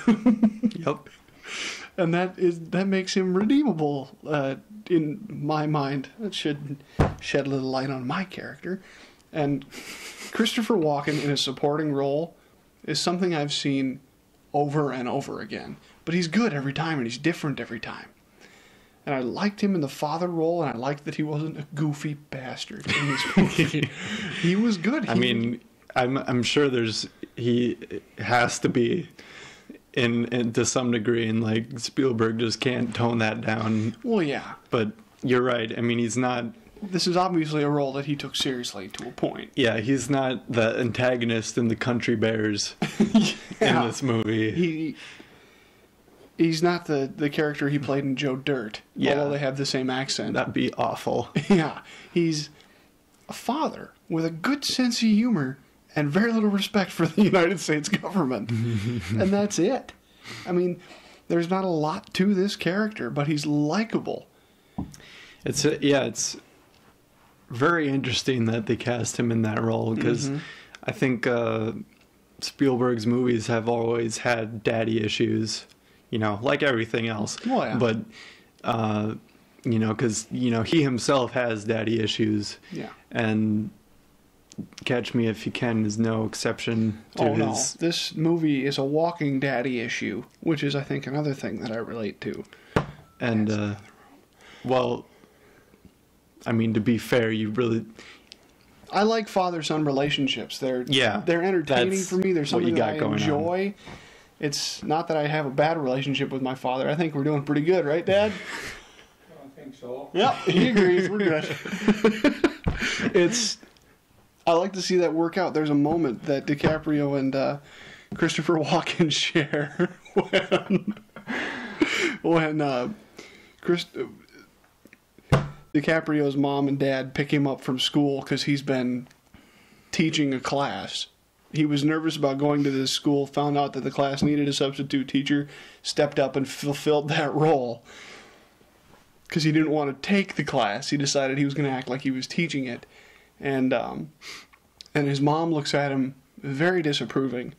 Yep. And that makes him redeemable, in my mind. That should shed a little light on my character. And Christopher Walken in a supporting role is something I've seen over and over again. But he's good every time, and he's different every time. And I liked him in the father role, and I liked that he wasn't a goofy bastard in this movie. He was good. I'm sure he has to be in to some degree, and like Spielberg just can't tone that down. Well, yeah. But you're right. I mean, he's not. This is obviously a role that he took seriously to a point. Yeah, he's not the antagonist in the Country Bears in this movie. He's not the character he played in Joe Dirt, although they have the same accent. That'd be awful. Yeah, he's a father with a good sense of humor and very little respect for the United States government. And that's it. I mean, there's not a lot to this character, but he's likable. It's very interesting that they cast him in that role, because I think Spielberg's movies have always had daddy issues, like everything else. Oh, yeah. But, because, he himself has daddy issues. Yeah. And Catch Me If You Can is no exception to his... No. This movie is a walking daddy issue, which is, I think, another thing that I relate to. And, well, I mean, to be fair, I like father-son relationships. They're entertaining for me. They're something that I enjoy. It's not that I have a bad relationship with my father. I think we're doing pretty good, right, Dad? I don't think so. Yep, he agrees. We're good. I like to see that work out. There's a moment that DiCaprio and Christopher Walken share when DiCaprio's mom and dad pick him up from school because he's been teaching a class. He was nervous about going to this school, found out that the class needed a substitute teacher, stepped up and fulfilled that role. Because he didn't want to take the class. He decided he was going to act like he was teaching it. And his mom looks at him very disapproving.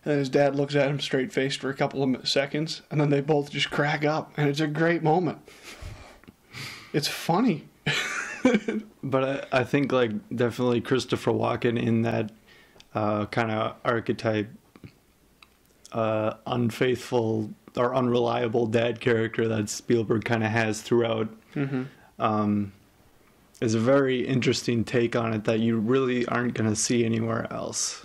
And then his dad looks at him straight-faced for a couple of seconds. And then they both just crack up. And it's a great moment. It's funny. But I think, definitely Christopher Walken in that kind of archetype, unfaithful or unreliable dad character that Spielberg kind of has throughout, is a very interesting take on it that you really aren't going to see anywhere else.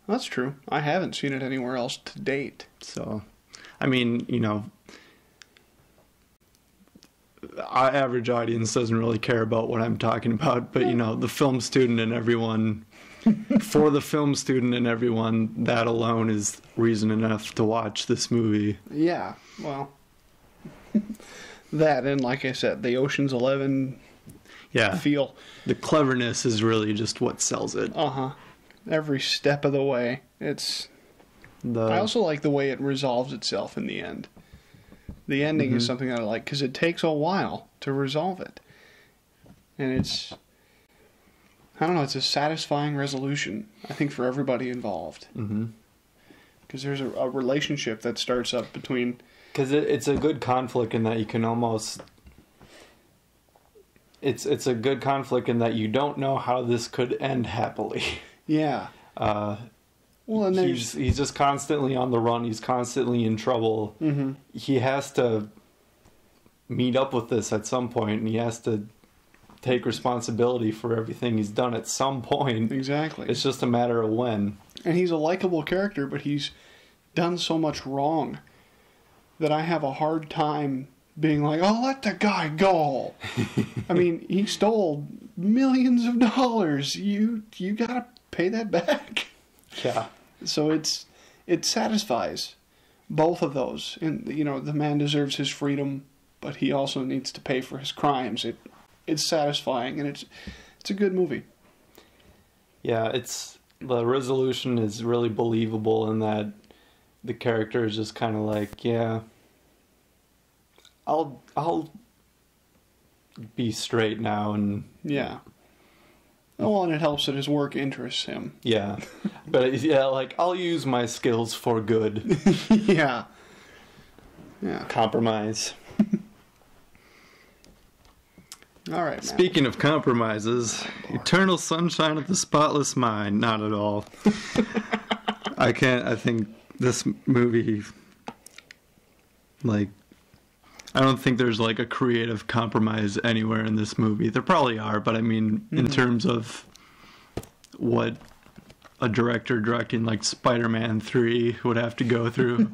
That's true. I haven't seen it anywhere else to date. So, I mean, our average audience doesn't really care about what I'm talking about, but, the film student and everyone... For the film student and everyone, that alone is reason enough to watch this movie. Yeah, well, that and like I said, the Ocean's 11 feel. The cleverness is really just what sells it. Every step of the way. I also like the way it resolves itself in the end. The ending is something that I like because it takes a while to resolve it. And it's a satisfying resolution, I think, for everybody involved. Because there's a relationship that starts up between... Because it's a good conflict in that you can almost... It's a good conflict in that you don't know how this could end happily. Yeah. And he's just constantly on the run. He's constantly in trouble. He has to meet up with this at some point, and he has to take responsibility for everything he's done at some point. Exactly. It's just a matter of when. And he's a likable character, but he's done so much wrong that I have a hard time being like, oh, let the guy go. I mean, he stole millions of dollars. You gotta pay that back. Yeah. So it satisfies both of those. And, the man deserves his freedom, but he also needs to pay for his crimes. It's satisfying, and it's a good movie. Yeah, the resolution is really believable in that the character is just kind of like, yeah, I'll be straight now, and Oh, and it helps that his work interests him. Yeah. But, yeah, like, I'll use my skills for good. Yeah. Yeah. Compromise. All right, Matt. Speaking of compromises, Eternal Sunshine of the Spotless Mind. Not at all. I think this movie, like, I don't think there's, like, a creative compromise anywhere in this movie. There probably are, but I mean, in terms of what a director directing, like, Spider-Man 3 would have to go through.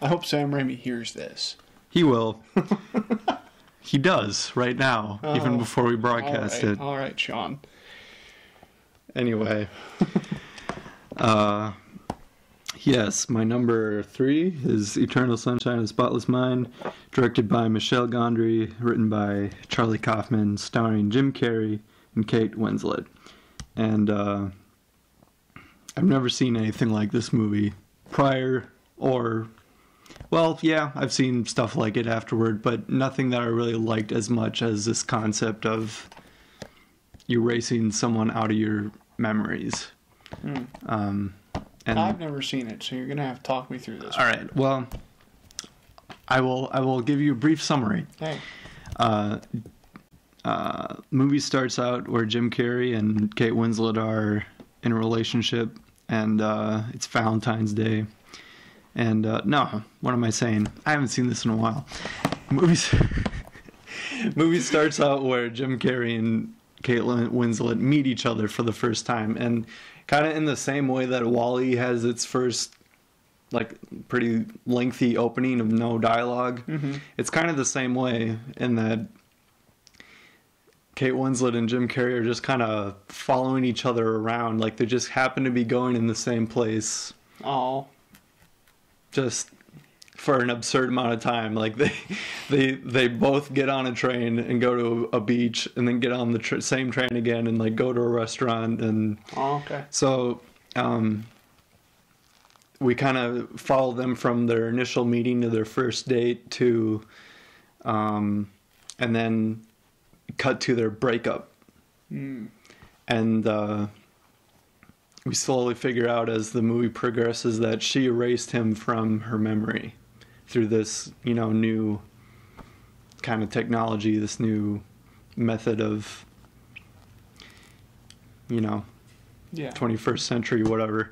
I hope Sam Raimi hears this. He will. He does right now, even before we broadcast it. All right, Sean. Anyway. Yes, my number 3 is Eternal Sunshine of the Spotless Mind, directed by Michel Gondry, written by Charlie Kaufman, starring Jim Carrey and Kate Winslet. And I've never seen anything like this movie prior or... Well, yeah, I've seen stuff like it afterward, but nothing that I really liked as much as this concept of erasing someone out of your memories. And I've never seen it, so you're gonna have to talk me through this. All right. Well, I will give you a brief summary. Hey. Movie starts out where Jim Carrey and Kate Winslet are in a relationship, and it's Valentine's Day. And no, what am I saying? I haven't seen this in a while. Movie starts out where Jim Carrey and Kate Winslet meet each other for the first time, and kind of in the same way that WALL-E has its first, like, pretty lengthy opening of no dialogue. It's kind of the same way in that Kate Winslet and Jim Carrey are just kind of following each other around, like they just happen to be going in the same place. Oh. Just for an absurd amount of time. Like they both get on a train and go to a beach, and then get on the same train again and like go to a restaurant. And okay. So we kind of follow them from their initial meeting to their first date to and then cut to their breakup. And we slowly figure out as the movie progresses that she erased him from her memory through this, new kind of technology, this new method of, 21st century, whatever.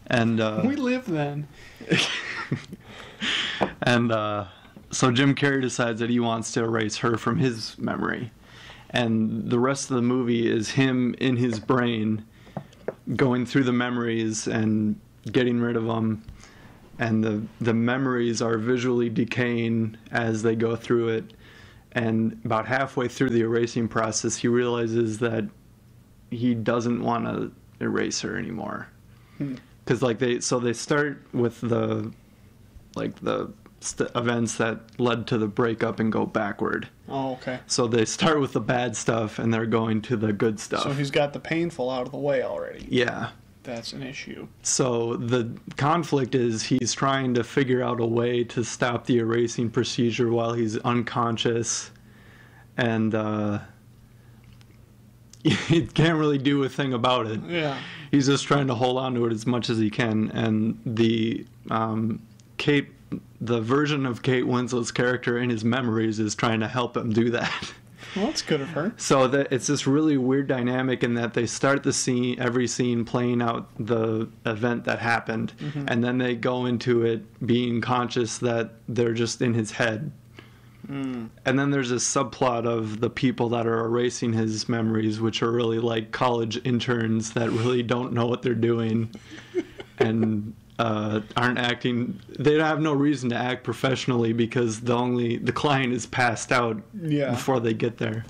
And we live then. And so Jim Carrey decides that he wants to erase her from his memory. And the rest of the movie is him in his brain going through the memories and getting rid of them, and the memories are visually decaying as they go through it. And about halfway through the erasing process, he realizes that he doesn't want to erase her anymore, because they start with the events that led to the breakup and go backward. Oh, okay. So they start with the bad stuff and they're going to the good stuff. So he's got the painful out of the way already. Yeah. That's an issue. So the conflict is he's trying to figure out a way to stop the erasing procedure while he's unconscious, and he can't really do a thing about it. Yeah. He's just trying to hold on to it as much as he can, and the version of Kate Winslet's character in his memories is trying to help him do that. Well, that's good of her. So that it's this really weird dynamic in that they start every scene playing out the event that happened, and then they go into it being conscious that they're just in his head. And then there's this subplot of the people that are erasing his memories, which are really like college interns that really don't know what they're doing and aren't acting. They have no reason to act professionally because the client is passed out before they get there.